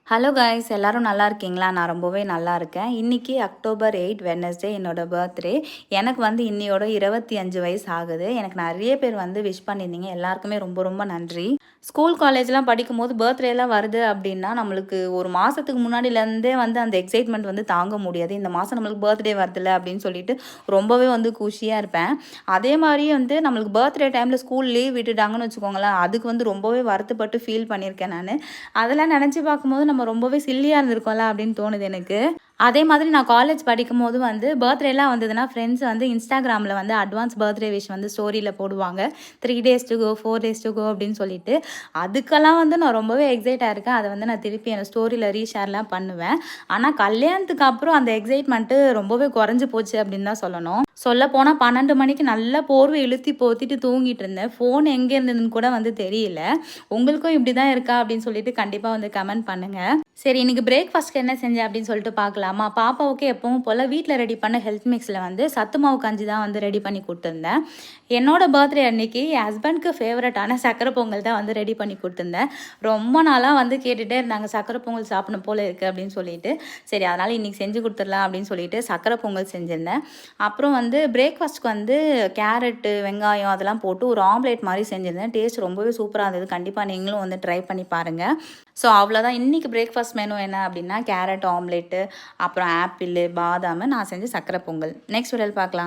Hello guys, எல்லாரும் நல்லா இருக்கீங்களா? நான் ரொம்பவே நல்லா இருக்கேன். இன்னைக்கு அக்டோபர் 8 வெட்னஸ்டே என்னோட பர்த்டே. எனக்கு வந்து இன்னையோட 25 வயசு ஆகுது. எனக்கு நிறைய பேர் வந்து விஷ் பண்ணியிருந்தீங்க. எல்லாருக்குமே ரொம்ப ரொம்ப நன்றி. ஸ்கூல் காலேஜ்லாம் படிக்கும்போது பர்த்டேலாம் வருது அப்படின்னா நம்மளுக்கு ஒரு மாதத்துக்கு முன்னாடிலேருந்தே வந்து அந்த எக்ஸைட்மெண்ட் வந்து தாங்க முடியாது. இந்த மாதம் நம்மளுக்கு பர்த்டே வருதுல்ல அப்படின்னு சொல்லிட்டு ரொம்பவே வந்து குஷியாக இருப்பேன். அதே மாதிரி வந்து நம்மளுக்கு பர்த்டே டைமில் ஸ்கூல் லீவ் விட்டுட்டாங்கன்னு வச்சுக்கோங்களேன், அதுக்கு வந்து ரொம்பவே வருத்தப்பட்டு ஃபீல் பண்ணியிருக்கேன் நான். அதெல்லாம் நினச்சி பார்க்கும்போது நம்ம ரொம்பவே சில்லியாக இருந்திருக்கோம்ல அப்படின்னு தோணுது எனக்கு. அதே மாதிரி நான் காலேஜ் படிக்கும்போது வந்து பர்த்டேலாம் வந்ததுன்னா ஃப்ரெண்ட்ஸ் வந்து இன்ஸ்டாகிராமில் வந்து அட்வான்ஸ் பர்த்டே விஷ் வந்து ஸ்டோரியில் போடுவாங்க. 3 days to go, 4 days to go அப்படின்னு சொல்லிட்டு. அதுக்கெல்லாம் வந்து நான் ரொம்பவே எக்ஸைட் ஆயிருக்கேன். அதை வந்து நான் திருப்பி என் ஸ்டோரியில் ரீஷேர்லாம் பண்ணுவேன். ஆனால் கல்யாணத்துக்கு அப்புறம் அந்த எக்ஸைட்மெண்ட்டு ரொம்பவே குறைஞ்சி போச்சு அப்படின்னு தான் சொல்லணும். சொல்லப்போனால் 12 மணிக்கு நல்லா போர்வை இழுத்தி போத்திட்டு தூங்கிட்டு இருந்தேன். ஃபோன் எங்கே இருந்ததுன்னு கூட வந்து தெரியல. உங்களுக்கும் இப்படி தான் இருக்கா அப்படின்னு சொல்லிட்டு கண்டிப்பாக வந்து கமெண்ட் பண்ணுங்கள். சரி, இன்னைக்கு பிரேக்ஃபாஸ்ட்க்கு என்ன செஞ்சேன் அப்படின்னு சொல்லிட்டு பார்க்கலாமா? பாப்பாவுக்கு எப்பவும் போல் வீட்டில் ரெடி பண்ண ஹெல்த் மிக்ஸில் வந்து சத்து மாவு கஞ்சி தான் வந்து ரெடி பண்ணி கொடுத்துருந்தேன். என்னோட பர்த்டே அன்னைக்கு என் ஹஸ்பண்ட்க்கு ஃபேவரட்டான சக்கரை பொங்கல் தான் வந்து ரெடி பண்ணி கொடுத்துருந்தேன். ரொம்ப நாளாக வந்து கேட்டுகிட்டே இருந்தாங்க சக்கரை பொங்கல் சாப்பிடணும் போல் இருக்குது அப்படின்னு சொல்லிட்டு. சரி, அதனால் இன்றைக்கி செஞ்சு கொடுத்துடலாம் அப்படின்னு சொல்லிட்டு சக்கரை பொங்கல் செஞ்சுருந்தேன். அப்புறம் வந்து பிரேக்ஃபாஸ்ட்க்கு வந்து கேரட்டு, வெங்காயம் அதெல்லாம் போட்டு ஒரு ஆம்லேட் மாதிரி செஞ்சுருந்தேன். டேஸ்ட் ரொம்பவே சூப்பராக இருந்தது. கண்டிப்பாக நீங்களும் வந்து ட்ரை பண்ணி பாருங்கள். ஸோ அவ்வளோதான். இன்றைக்கி பிரேக்ஃபாஸ்ட் மெனு என்ன அப்படின்னா கேரட் ஆம்லேட்டு, அப்புறம் ஆப்பிள், பாதாம், நான் செஞ்ச சக்கரை பொங்கல். நெக்ஸ்ட் வீடியோவில் பார்க்கலாம்.